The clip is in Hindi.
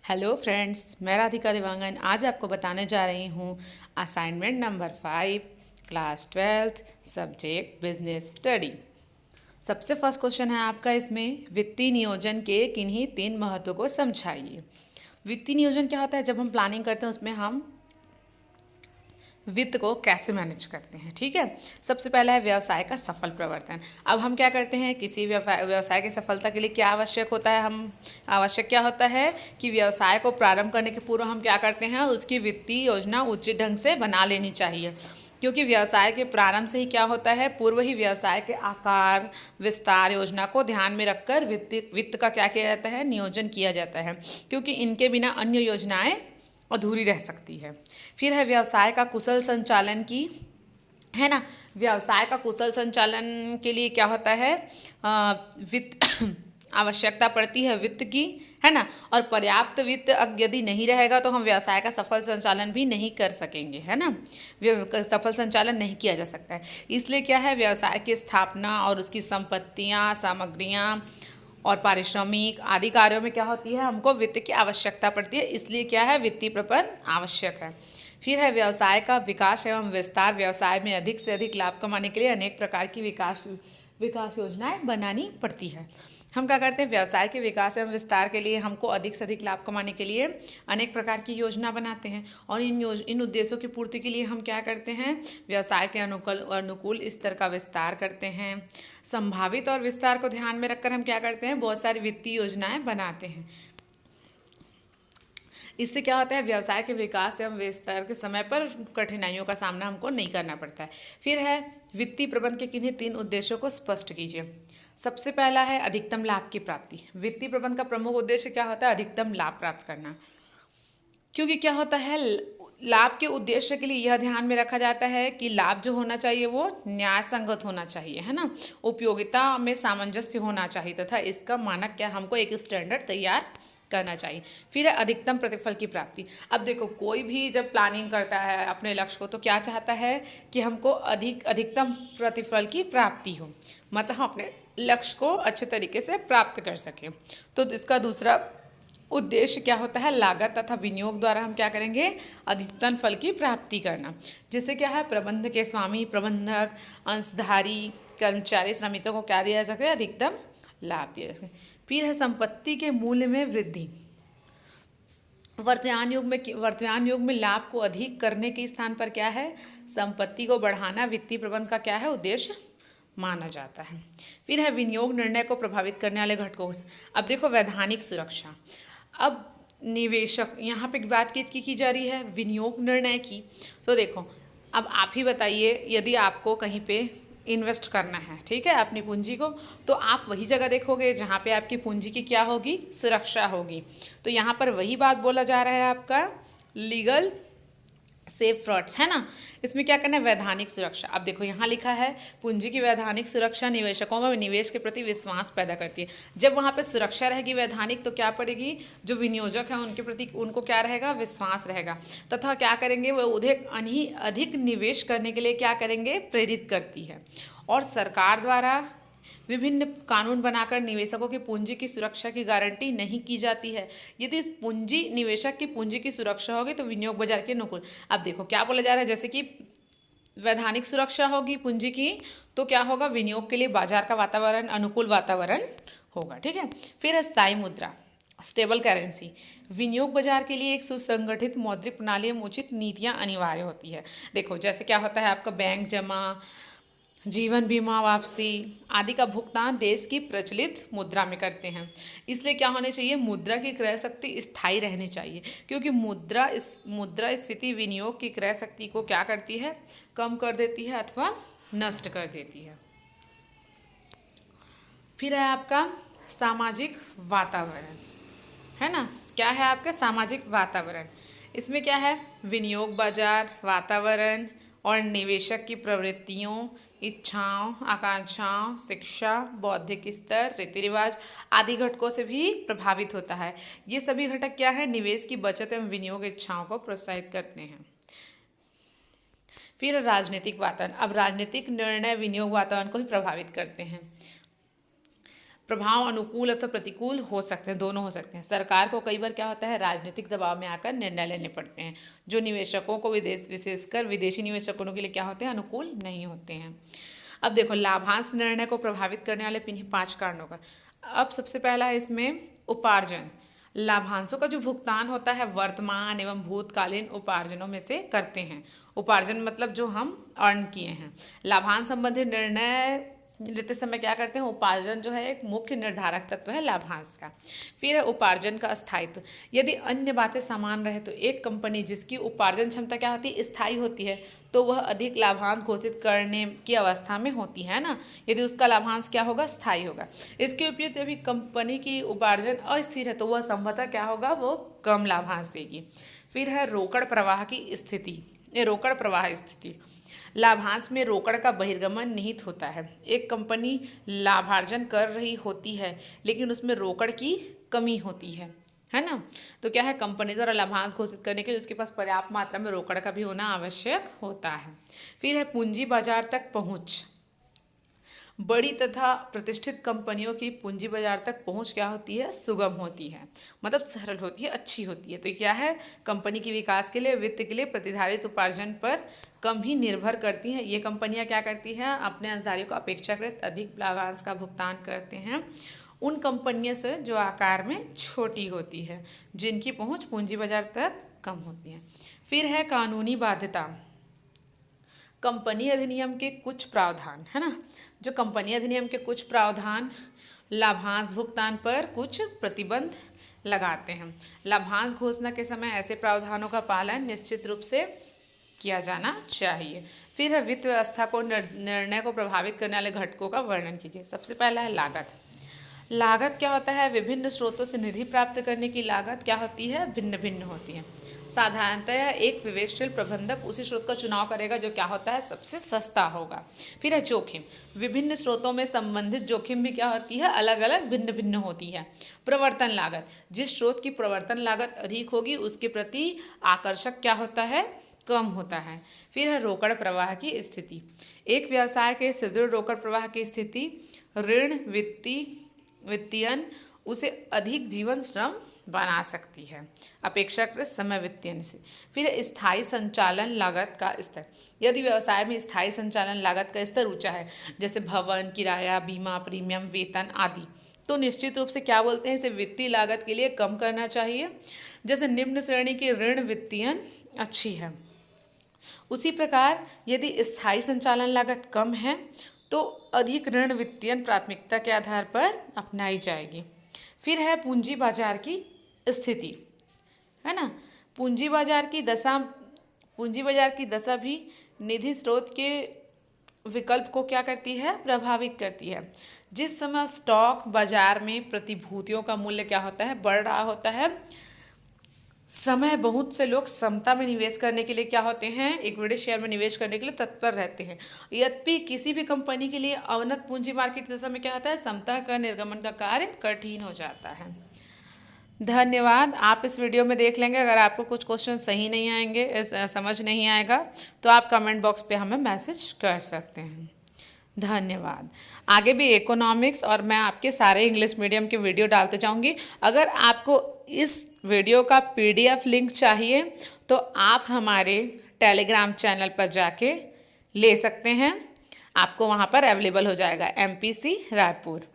हेलो फ्रेंड्स, मैं राधिका देवांगन आज आपको बताने जा रही हूँ assignment number 5 class 12th subject business study. सबसे फर्स्ट क्वेश्चन है आपका इसमें वित्तीय नियोजन के किन्हीं 3 महत्व को समझाइए। वित्तीय नियोजन क्या होता है? जब हम प्लानिंग करते हैं उसमें हम वित्त को कैसे मैनेज करते हैं। ठीक है, सबसे पहला है व्यवसाय का सफल प्रवर्तन। अब हम क्या करते हैं, किसी व्यवसाय की सफलता के लिए क्या आवश्यक होता है, आवश्यक क्या होता है कि व्यवसाय को प्रारंभ करने के पूर्व हम क्या करते हैं, उसकी वित्तीय योजना उचित ढंग से बना लेनी चाहिए। क्योंकि व्यवसाय के प्रारंभ से ही क्या होता है, पूर्व ही व्यवसाय के आकार विस्तार योजना को ध्यान में रखकर वित्त का क्या किया जाता है, नियोजन किया जाता है। क्योंकि इनके बिना अन्य योजनाएं अधूरी रह सकती है। फिर है व्यवसाय का कुशल संचालन की, है ना। व्यवसाय का कुशल संचालन के लिए क्या होता है, वित्त आवश्यकता पड़ती है वित्त की, है ना। और पर्याप्त वित्त यदि नहीं रहेगा तो हम व्यवसाय का सफल संचालन भी नहीं कर सकेंगे, है ना। सफल संचालन नहीं किया जा सकता है। इसलिए क्या है, व्यवसाय की स्थापना और उसकी संपत्तियाँ, सामग्रियाँ और पारिश्रमिक आदि कार्यों में क्या होती है, हमको वित्त की आवश्यकता पड़ती है। इसलिए क्या है, वित्तीय प्रबंधन आवश्यक है। फिर है व्यवसाय का विकास एवं विस्तार। व्यवसाय में अधिक से अधिक लाभ कमाने के लिए अनेक प्रकार की विकास योजनाएं बनानी पड़ती है। हम क्या करते हैं, व्यवसाय के विकास एवं विस्तार के लिए हमको अधिक से अधिक लाभ कमाने के लिए अनेक प्रकार की योजना बनाते हैं। और इन उद्देश्यों की पूर्ति के लिए हम क्या करते हैं, व्यवसाय के अनुकूल स्तर का विस्तार करते हैं। संभावित और विस्तार को ध्यान में रखकर हम क्या करते हैं, बहुत सारी वित्तीय योजनाएं बनाते हैं। इससे क्या होता है, व्यवसाय के विकास एवं विस्तार के समय पर कठिनाइयों का सामना हमको नहीं करना पड़ता है। फिर है वित्तीय प्रबंधन के किन्हीं 3 उद्देश्यों को स्पष्ट कीजिए। सबसे पहला है अधिकतम लाभ की प्राप्ति। वित्तीय प्रबंधन का प्रमुख उद्देश्य क्या होता है, अधिकतम लाभ प्राप्त करना। क्योंकि क्या होता है, लाभ के उद्देश्य के लिए यह ध्यान में रखा जाता है कि लाभ जो होना चाहिए वो न्याय संगत होना चाहिए, है ना। उपयोगिता में सामंजस्य होना चाहिए तथा इसका मानक क्या, हमको एक स्टैंडर्ड तैयार करना चाहिए। फिर है अधिकतम प्रतिफल की प्राप्ति। अब देखो, कोई भी जब प्लानिंग करता है अपने लक्ष्य को तो क्या चाहता है कि हमको अधिकतम प्रतिफल की प्राप्ति हो, मतलब हम अपने लक्ष्य को अच्छे तरीके से प्राप्त कर सकें। तो इसका दूसरा उद्देश्य क्या होता है, लागत तथा विनियोग द्वारा हम क्या करेंगे, अधिकतम फल की प्राप्ति करना। जिससे क्या है, प्रबंध के स्वामी, प्रबंधक, अंशधारी, कर्मचारी, श्रमिकों को क्या दिया जा सकता है, अधिकतम लाभ दिया जा सकता है। फिर है संपत्ति के मूल्य में वृद्धि। वर्तमान युग में लाभ को अधिक करने के स्थान पर क्या है, संपत्ति को बढ़ाना वित्तीय प्रबंधन का क्या है, उद्देश्य माना जाता है। फिर है विनियोग निर्णय को प्रभावित करने वाले घटकों। अब देखो, वैधानिक सुरक्षा। अब निवेशक, यहाँ पे बात की जा रही है विनियोग निर्णय की। तो देखो, अब आप ही बताइए, यदि आपको कहीं पे इन्वेस्ट करना है, ठीक है, अपनी पूंजी को, तो आप वही जगह देखोगे जहाँ पे आपकी पूंजी की क्या होगी, सुरक्षा होगी। तो यहाँ पर वही बात बोला जा रहा है आपका लीगल सेफ फ्रॉड्स, है ना। इसमें क्या करना है, वैधानिक सुरक्षा। अब देखो, यहाँ लिखा है पूंजी की वैधानिक सुरक्षा निवेशकों में निवेश के प्रति विश्वास पैदा करती है। जब वहाँ पे सुरक्षा रहेगी वैधानिक, तो क्या पड़ेगी, जो विनियोजक हैं उनके प्रति उनको क्या रहेगा, विश्वास रहेगा। तथा क्या करेंगे, वो अधिक निवेश करने के लिए क्या करेंगे, प्रेरित करती है। और सरकार द्वारा विभिन्न कानून बनाकर निवेशकों की पूंजी की सुरक्षा की गारंटी नहीं की जाती है। यदि निवेशक की पूंजी की सुरक्षा होगी तो विनियोग बाजार के अनुकूल। अब देखो क्या बोला जा रहा है, जैसे कि वैधानिक सुरक्षा होगी पूंजी की, तो क्या होगा, विनियोग के लिए बाजार का वातावरण, अनुकूल वातावरण होगा। ठीक है। फिर है स्थायी मुद्रा, स्टेबल करेंसी। विनियोग बाजार के लिए एक सुसंगठित मौद्रिक प्रणाली में उचित नीतियां अनिवार्य होती है। देखो, जैसे क्या होता है, आपका बैंक जमा, जीवन बीमा वापसी आदि का भुगतान देश की प्रचलित मुद्रा में करते हैं। इसलिए क्या होने चाहिए, मुद्रा की क्रय शक्ति स्थायी रहनी चाहिए। क्योंकि मुद्रास्फीति विनियोग की क्रय शक्ति को क्या करती है, कम कर देती है अथवा नष्ट कर देती है। फिर है आपका सामाजिक वातावरण, है ना। क्या है आपका सामाजिक वातावरण, इसमें क्या है, विनियोग बाजार, वातावरण और निवेशक की प्रवृत्तियों, इच्छाओं, आकांक्षाओं, शिक्षा, बौद्धिक स्तर, रीति रिवाज आदि घटकों से भी प्रभावित होता है। ये सभी घटक क्या है, निवेश की बचत एवं विनियोग इच्छाओं को प्रोत्साहित करते हैं। फिर राजनीतिक वातावरण। अब राजनीतिक निर्णय विनियोग वातावरण को भी प्रभावित करते हैं। प्रभाव अनुकूल अथवा प्रतिकूल हो सकते हैं, दोनों हो सकते हैं। सरकार को कई बार क्या होता है, राजनीतिक दबाव में आकर निर्णय लेने पड़ते हैं जो निवेशकों को विशेषकर विदेशी निवेशकों के लिए क्या होते हैं, अनुकूल नहीं होते हैं। अब देखो लाभांश निर्णय को प्रभावित करने वाले 5 कारणों का। अब सबसे पहला है इसमें उपार्जन। लाभांशों का जो भुगतान होता है वर्तमान एवं भूतकालीन उपार्जनों में से करते हैं। उपार्जन मतलब जो हम अर्न किए हैं। लाभांश संबंधी निर्णय लेते समय क्या करते हैं, उपार्जन जो है एक मुख्य निर्धारक तत्व है लाभांश का। फिर है उपार्जन का स्थायित्व। यदि अन्य बातें समान रहे तो एक कंपनी जिसकी उपार्जन क्षमता क्या होती है, स्थायी होती है, तो वह अधिक लाभांश घोषित करने की अवस्था में होती है ना, यदि उसका लाभांश क्या होगा, स्थायी होगा। इसके विपरीत यदि कंपनी की उपार्जन अस्थिर है तो वह संभवतः क्या होगा, वो कम लाभांश देगी। फिर है रोकड़ प्रवाह की स्थिति। ये रोकड़ प्रवाह स्थिति, लाभांश में रोकड़ का बहिर्गमन निहित होता है। एक कंपनी लाभार्जन कर रही होती है लेकिन उसमें रोकड़ की कमी होती है ना, तो क्या है, कंपनी द्वारा लाभांश घोषित करने के लिए उसके पास पर्याप्त मात्रा में रोकड़ का भी होना आवश्यक होता है। फिर है पूंजी बाजार तक पहुंच। बड़ी तथा प्रतिष्ठित कंपनियों की पूंजी बाजार तक पहुंच क्या होती है, सुगम होती है, मतलब सरल होती है, अच्छी होती है। तो क्या है, कंपनी के विकास के लिए, वित्त के लिए प्रतिधारित उपार्जन पर कम ही निर्भर करती हैं। ये कंपनियां क्या करती हैं, अपने अंशधारियों को अपेक्षाकृत अधिक लाभांश का भुगतान करते हैं उन कंपनियों से जो आकार में छोटी होती है, जिनकी पहुँच पूंजी बाजार तक कम होती है। फिर है कानूनी बाध्यता। कंपनी अधिनियम के कुछ प्रावधान, है ना, जो कंपनी अधिनियम के कुछ प्रावधान लाभांश भुगतान पर कुछ प्रतिबंध लगाते हैं। लाभांश घोषणा के समय ऐसे प्रावधानों का पालन निश्चित रूप से किया जाना चाहिए। फिर है वित्त व्यवस्था को निर्णय को प्रभावित करने वाले घटकों का वर्णन कीजिए। सबसे पहला है लागत। लागत क्या होता है, विभिन्न स्रोतों से निधि प्राप्त करने की लागत क्या होती है, भिन्न भिन्न होती है। साधारणतः एक विवेकशील प्रबंधक उसी स्रोत का चुनाव करेगा जो क्या होता है, सबसे सस्ता होगा। फिर है जोखिम। विभिन्न स्रोतों में संबंधित जोखिम भी क्या होती है, अलग अलग भिन्न भिन्न होती है। प्रवर्तन लागत, जिस स्रोत की प्रवर्तन लागत अधिक होगी उसके प्रति आकर्षक क्या होता है, कम होता है। फिर है रोकड़ प्रवाह की स्थिति। एक व्यवसाय के सुदृढ़ रोकड़ प्रवाह की स्थिति ऋण वित्तीयन उसे अधिक जीवन श्रम बना सकती है अपेक्षाकृत समय वित्तीयन से। फिर स्थायी संचालन लागत का स्तर। यदि व्यवसाय में स्थायी संचालन लागत का स्तर ऊंचा है, जैसे भवन किराया, बीमा प्रीमियम, वेतन आदि, तो निश्चित रूप से क्या बोलते हैं, इसे वित्तीय लागत के लिए कम करना चाहिए। जैसे निम्न श्रेणी की ऋण वित्तीयन अच्छी है, उसी प्रकार यदि स्थायी संचालन लागत कम है तो अधिक ऋण वित्तीयन प्राथमिकता के आधार पर अपनाई जाएगी। फिर है पूंजी बाजार की स्थिति, है ना। पूंजी बाजार की दशा भी निधि स्रोत के विकल्प को क्या करती है, प्रभावित करती है। जिस समय स्टॉक बाजार में प्रतिभूतियों का मूल्य क्या होता है, बढ़ रहा होता है, समय बहुत से लोग समता में निवेश करने के लिए क्या होते हैं, इक्विटी शेयर में निवेश करने के लिए तत्पर रहते हैं। यद्यपि किसी भी कंपनी के लिए अवनत पूंजी मार्केट दशा में क्या होता है, समता का निर्गमन का कार्य कठिन हो जाता है। धन्यवाद। आप इस वीडियो में देख लेंगे। अगर आपको कुछ क्वेश्चन सही नहीं आएंगे, समझ नहीं आएगा, तो आप कमेंट बॉक्स पे हमें मैसेज कर सकते हैं। धन्यवाद। आगे भी इकोनॉमिक्स और मैं आपके सारे इंग्लिश मीडियम के वीडियो डालते जाऊंगी। अगर आपको इस वीडियो का PDF लिंक चाहिए तो आप हमारे टेलीग्राम चैनल पर जाके ले सकते हैं, आपको वहाँ पर अवेलेबल हो जाएगा, MPC रायपुर।